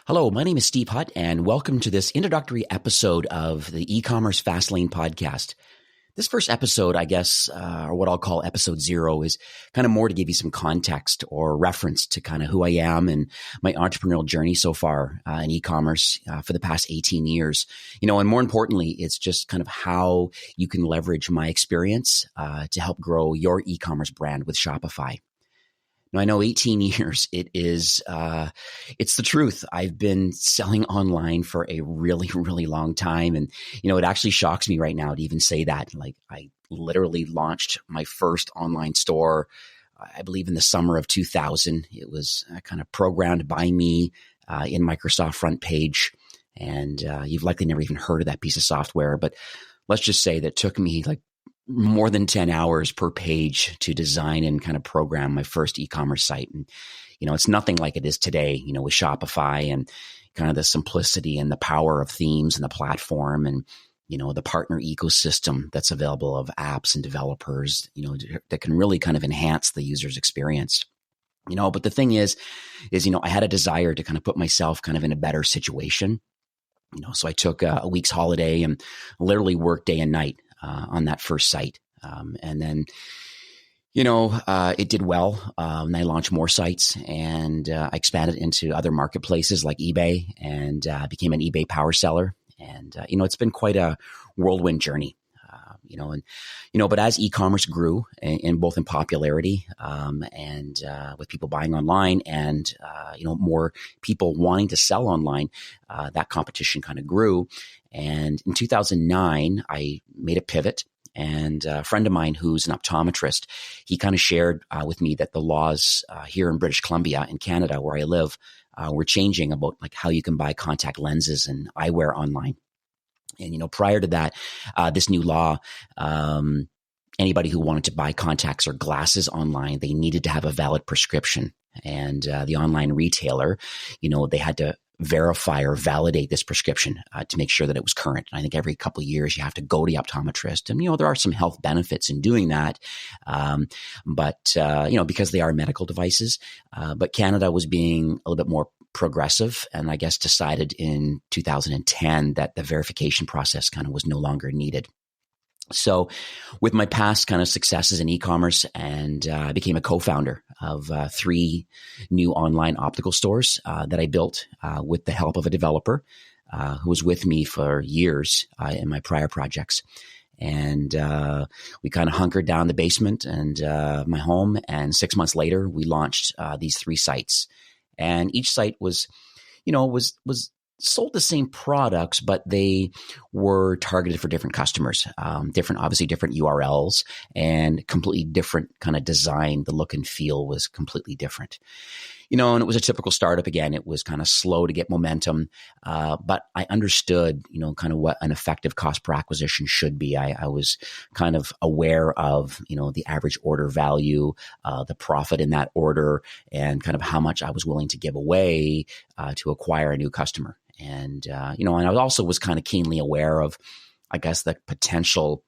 Hello, my name is Steve Hutt, and welcome to this introductory episode of the eCommerce Fastlane Podcast. This first episode, I guess, or what I'll call episode 0, is kind of more to give you some context or reference to kind of who I am and my entrepreneurial journey so far in e-commerce for the past 18 years. And more importantly, it's just kind of how you can leverage my experience to help grow your e-commerce brand with Shopify. Now, I know 18 years, it's the truth. I've been selling online for a really, really long time. And, it actually shocks me right now to even say that. Like, I literally launched my first online store, I believe in the summer of 2000. It was kind of programmed by me in Microsoft Front Page. And you've likely never even heard of that piece of software. But let's just say that it took me like more than 10 hours per page to design and kind of program my first e-commerce site. And, it's nothing like it is today, with Shopify and kind of the simplicity and the power of themes and the platform and, the partner ecosystem that's available of apps and developers, that can really kind of enhance the user's experience. But the thing is, I had a desire to kind of put myself kind of in a better situation. So I took a week's holiday and literally worked day and night on that first site. And then, it did well. And I launched more sites and I expanded into other marketplaces like eBay and became an eBay power seller. And, it's been quite a whirlwind journey. But as e-commerce grew in both in popularity and with people buying online and, more people wanting to sell online, that competition kind of grew. And in 2009, I made a pivot. And a friend of mine who's an optometrist, he kind of shared with me that the laws here in British Columbia in Canada, where I live, were changing about like how you can buy contact lenses and eyewear online. And, prior to that, this new law, anybody who wanted to buy contacts or glasses online, they needed to have a valid prescription. And the online retailer, they had to verify or validate this prescription to make sure that it was current. And I think every couple of years you have to go to the optometrist. And, there are some health benefits in doing that. But because they are medical devices, but Canada was being a little bit more progressive and I guess decided in 2010 that the verification process kind of was no longer needed. So with my past kind of successes in e-commerce and I became a co-founder of 3 new online optical stores that I built with the help of a developer who was with me for years in my prior projects. And we kind of hunkered down the basement and my home. And 6 months later, we launched these 3 sites. And each site was sold the same products, but they were targeted for different customers, obviously different URLs and completely different kind of design. The look and feel was completely different. And it was a typical startup. Again, it was kind of slow to get momentum, but I understood, kind of what an effective cost per acquisition should be. I was kind of aware of, the average order value, the profit in that order, and kind of how much I was willing to give away to acquire a new customer. And, and I also was kind of keenly aware of, I guess, the potential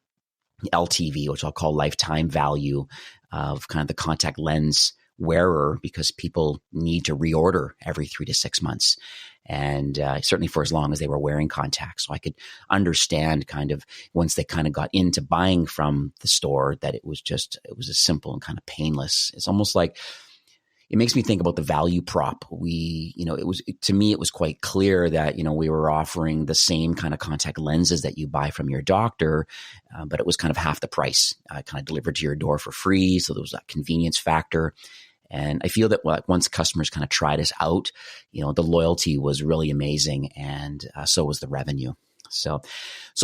LTV, which I'll call lifetime value of kind of the contact lens wearer, because people need to reorder every 3 to 6 months. And certainly for as long as they were wearing contacts. So I could understand kind of once they kind of got into buying from the store that it was a simple and kind of painless. It's almost like, it makes me think about the value prop. To me, it was quite clear that, we were offering the same kind of contact lenses that you buy from your doctor, but it was kind of half the price, kind of delivered to your door for free. So there was that convenience factor. And I feel that once customers kind of tried us out, the loyalty was really amazing. And so was the revenue. So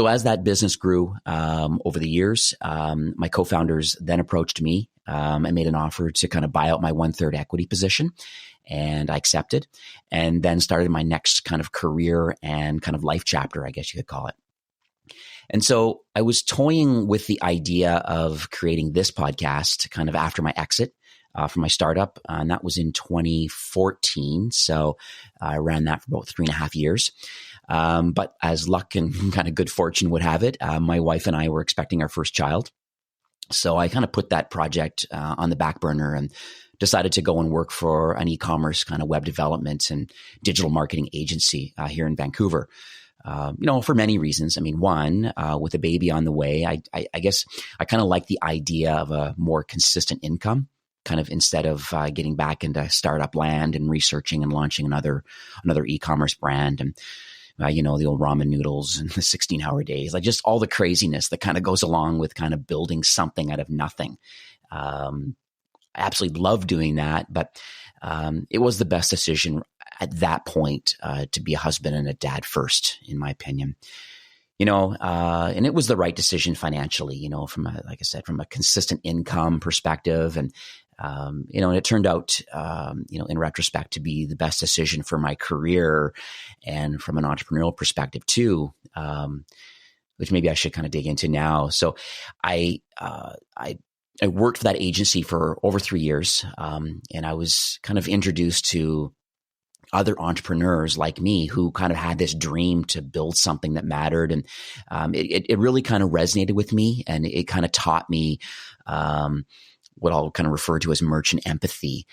as that business grew over the years, my co-founders then approached me and made an offer to kind of buy out my 1/3 equity position. And I accepted and then started my next kind of career and kind of life chapter, I guess you could call it. And so I was toying with the idea of creating this podcast kind of after my exit from my startup. And that was in 2014. So I ran that for about 3.5 years. But as luck and kind of good fortune would have it, my wife and I were expecting our first child. So I kind of put that project on the back burner and decided to go and work for an e-commerce kind of web development and digital marketing agency here in Vancouver. For many reasons. I mean, one, with a baby on the way, I guess I kind of like the idea of a more consistent income, kind of instead of getting back into startup land and researching and launching another e-commerce brand. And the old ramen noodles and the 16-hour days, like just all the craziness that kind of goes along with kind of building something out of nothing. I absolutely love doing that, but it was the best decision at that point to be a husband and a dad first, in my opinion. And it was the right decision financially, from a consistent income perspective. And and it turned out, in retrospect, to be the best decision for my career and from an entrepreneurial perspective too, which maybe I should kind of dig into now. So I worked for that agency for over 3 years, and I was kind of introduced to other entrepreneurs like me who kind of had this dream to build something that mattered. And it really kind of resonated with me, and it kind of taught me what I'll kind of refer to as merchant empathy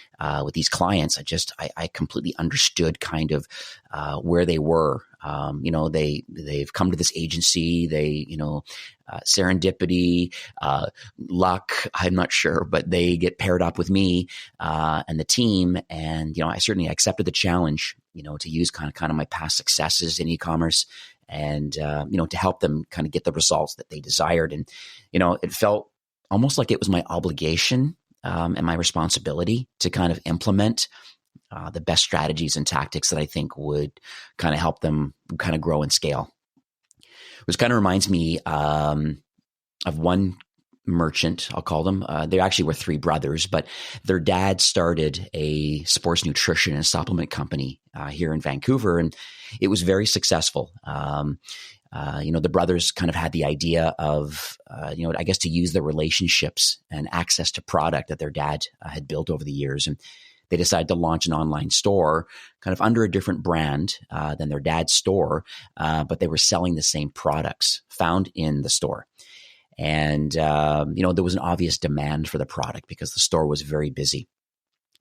with these clients. I completely understood kind of where they were. They've come to this agency, serendipity, luck, I'm not sure, but they get paired up with me and the team. And, I certainly accepted the challenge, to use kind of my past successes in e-commerce and, to help them kind of get the results that they desired. And, it felt almost like it was my obligation and my responsibility to kind of implement the best strategies and tactics that I think would kind of help them kind of grow and scale. Which kind of reminds me of one merchant, I'll call them. They actually were 3 brothers, but their dad started a sports nutrition and supplement company here in Vancouver, and it was very successful. The brothers kind of had the idea of, I guess to use their relationships and access to product that their dad had built over the years. And they decided to launch an online store kind of under a different brand than their dad's store, but they were selling the same products found in the store. And, there was an obvious demand for the product because the store was very busy.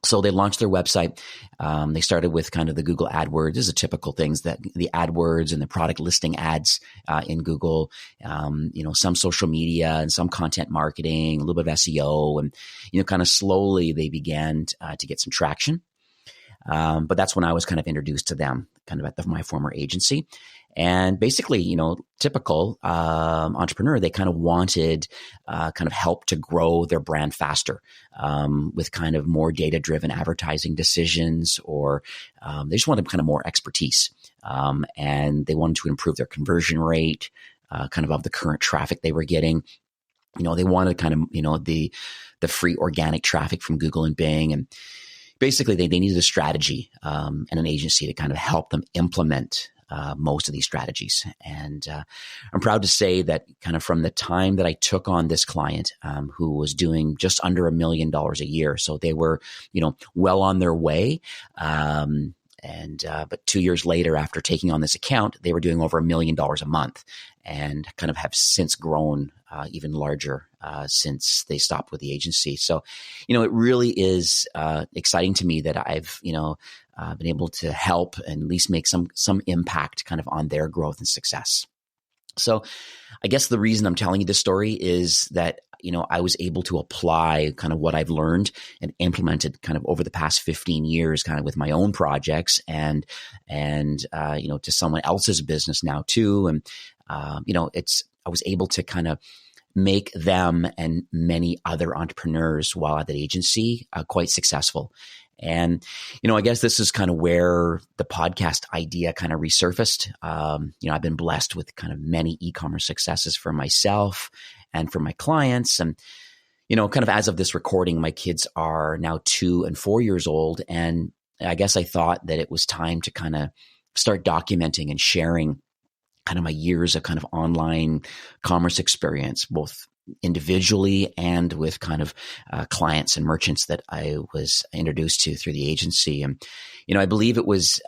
So they launched their website. They started with kind of the Google AdWords. This is a typical things that the AdWords and the product listing ads in Google, some social media and some content marketing, a little bit of SEO. And, kind of slowly they began to get some traction. But that's when I was kind of introduced to them kind of at my former agency. And basically, typical entrepreneur, they kind of wanted kind of help to grow their brand faster with kind of more data-driven advertising decisions, or they just wanted kind of more expertise. And they wanted to improve their conversion rate kind of the current traffic they were getting. They wanted kind of, the free organic traffic from Google and Bing. And basically, they needed a strategy and an agency to kind of help them implement most of these strategies. And I'm proud to say that kind of from the time that I took on this client who was doing just under $1 million a year, so they were, well on their way. But 2 years later, after taking on this account, they were doing over $1 million a month, and kind of have since grown even larger since they stopped with the agency. So, it really is exciting to me that I've, been able to help and at least make some impact kind of on their growth and success. So I guess the reason I'm telling you this story is that, I was able to apply kind of what I've learned and implemented kind of over the past 15 years, kind of with my own projects and to someone else's business now too. And, I was able to kind of make them and many other entrepreneurs while at that agency quite successful. And, I guess this is kind of where the podcast idea kind of resurfaced. I've been blessed with kind of many e-commerce successes for myself and for my clients. And, kind of as of this recording, my kids are now 2 and 4 years old. And I guess I thought that it was time to kind of start documenting and sharing kind of my years of kind of online commerce experience, both individually and with kind of clients and merchants that I was introduced to through the agency. And, I believe it was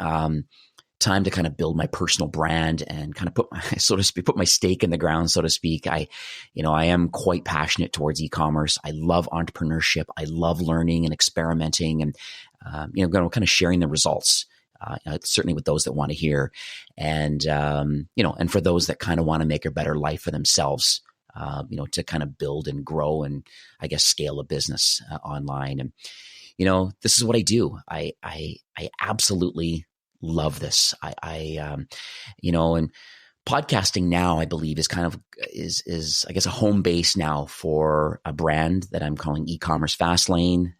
time to kind of build my personal brand and kind of put my, so to speak, put my stake in the ground, so to speak. I am quite passionate towards e-commerce. I love entrepreneurship. I love learning and experimenting and, kind of sharing the results. Certainly with those that want to hear, and and for those that kind of want to make a better life for themselves, to kind of build and grow and I guess scale a business online. And this is what I do. I absolutely love this. And podcasting now, I believe, is kind of is I guess a home base now for a brand that I'm calling eCommerce Fastlane.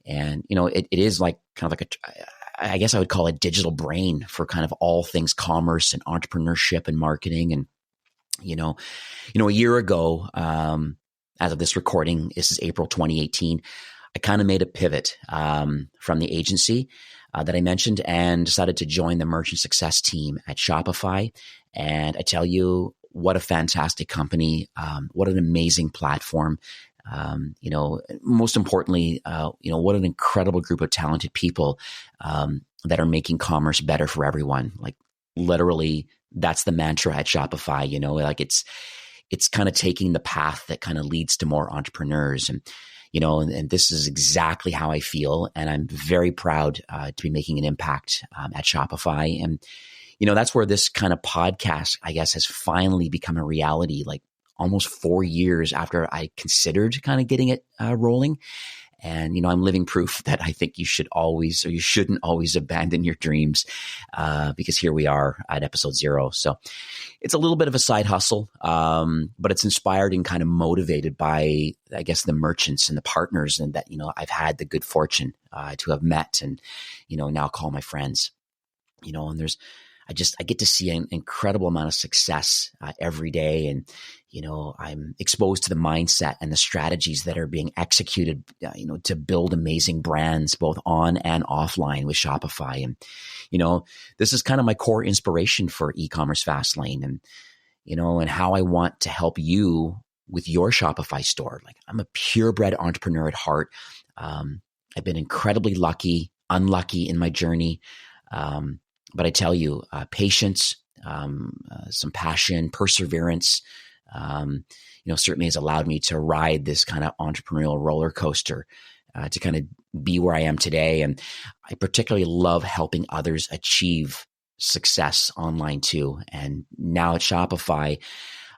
And it is like kind of like I guess I would call it digital brain for kind of all things commerce and entrepreneurship and marketing. And, a year ago, as of this recording, this is April 2018, I kind of made a pivot from the agency that I mentioned and decided to join the merchant success team at Shopify. And I tell you, what a fantastic company. What an amazing platform. Most importantly, what an incredible group of talented people that are making commerce better for everyone. Like literally, that's the mantra at Shopify. It's kind of taking the path that kind of leads to more entrepreneurs, and this is exactly how I feel, and I'm very proud to be making an impact at Shopify. And that's where this kind of podcast, I guess, has finally become a reality. Like almost 4 years after I considered kind of getting it rolling. And, I'm living proof that I think you should always, or you shouldn't always abandon your dreams, because here we are at episode 0. So it's a little bit of a side hustle, but it's inspired and kind of motivated by, I guess, the merchants and the partners and that, I've had the good fortune to have met and, now call my friends, and I get to see an incredible amount of success every day. And, I'm exposed to the mindset and the strategies that are being executed, to build amazing brands, both on and offline with Shopify. And, this is kind of my core inspiration for eCommerce Fastlane and, and how I want to help you with your Shopify store. Like I'm a purebred entrepreneur at heart. I've been incredibly unlucky in my journey. But I tell you, patience, some passion, perseverance, certainly has allowed me to ride this kind of entrepreneurial roller coaster to kind of be where I am today. And I particularly love helping others achieve success online too. And now at Shopify,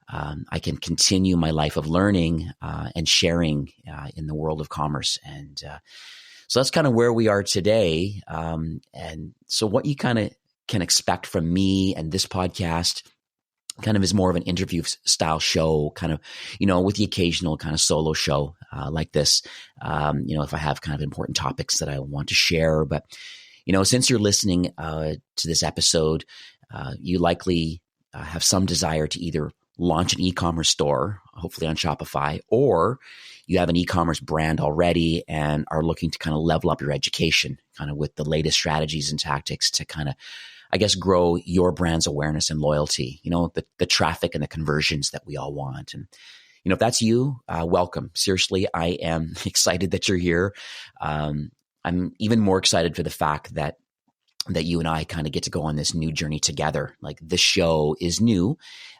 I can continue my life of learning and sharing in the world of commerce. And so that's kind of where we are today. And so what you kind of can expect from me and this podcast kind of is more of an interview style show, kind of, with the occasional kind of solo show like this, if I have kind of important topics that I want to share. But, since you're listening to this episode, you likely have some desire to either launch an e-commerce store, hopefully on Shopify, or you have an e-commerce brand already and are looking to kind of level up your education kind of with the latest strategies and tactics to kind of, I guess, grow your brand's awareness and loyalty, the traffic and the conversions that we all want. And, if that's you, welcome. Seriously, I am excited that you're here. I'm even more excited for the fact that you and I kind of get to go on this new journey together. Like this show is new,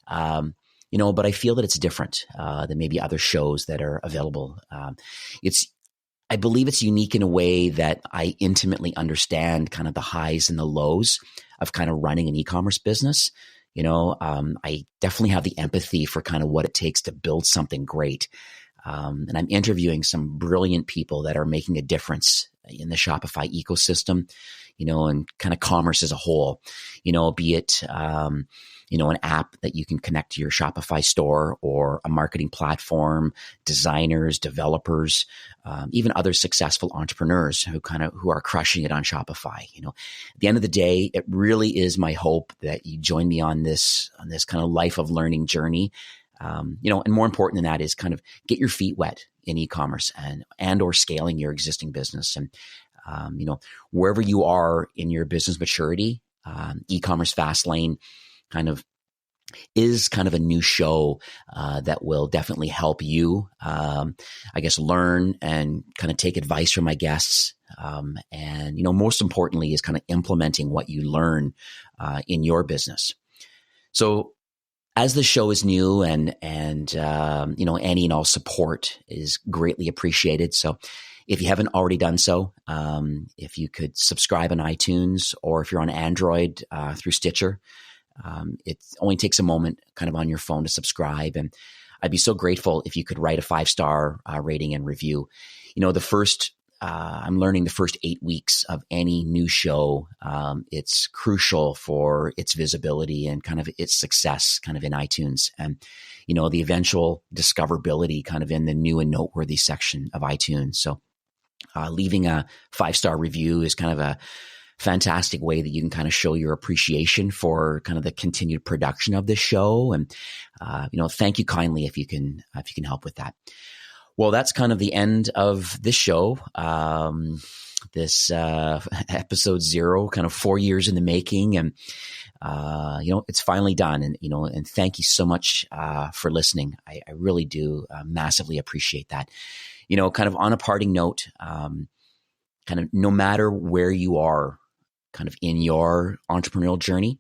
but I feel that it's different than maybe other shows that are available. I believe it's unique in a way that I intimately understand kind of the highs and the lows of kind of running an e-commerce business. I definitely have the empathy for kind of what it takes to build something great. And I'm interviewing some brilliant people that are making a difference in the Shopify ecosystem, and kind of commerce as a whole, be it, an app that you can connect to your Shopify store or a marketing platform, designers, developers, even other successful entrepreneurs who are crushing it on Shopify. At the end of the day, it really is my hope that you join me on this kind of life of learning journey. And more important than that is kind of get your feet wet in e-commerce and or scaling your existing business. And, wherever you are in your business maturity, eCommerce Fastlane is kind of a new show that will definitely help you, I guess, learn and kind of take advice from my guests And, most importantly is kind of implementing what you learn in your business. So as the show is new and any and all support is greatly appreciated. So if you haven't already done so, if you could subscribe on iTunes, or if you're on Android through Stitcher, it only takes a moment kind of on your phone to subscribe. And I'd be so grateful if you could write a 5-star rating and review. I'm learning the first 8 weeks of any new show. It's crucial for its visibility and kind of its success kind of in iTunes, and, the eventual discoverability kind of in the new and noteworthy section of iTunes. So leaving a 5-star review is kind of a fantastic way that you can kind of show your appreciation for kind of the continued production of this show. And, thank you kindly if you can help with that. Well, that's kind of the end of this show. This episode 0, kind of 4 years in the making, and it's finally done. And thank you so much for listening. I really do massively appreciate that. Kind of on a parting note, kind of no matter where you are, kind of in your entrepreneurial journey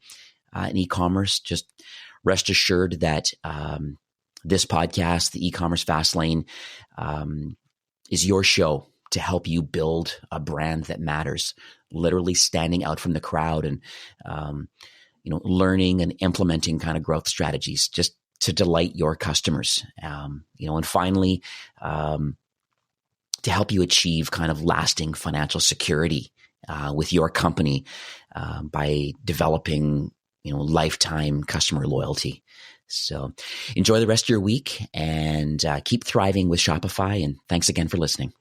in e-commerce, just rest assured that this podcast, the eCommerce Fastlane, is your show to help you build a brand that matters, literally standing out from the crowd and, learning and implementing kind of growth strategies just to delight your customers. And finally, to help you achieve kind of lasting financial security with your company by developing, lifetime customer loyalty. So enjoy the rest of your week and keep thriving with Shopify. And thanks again for listening.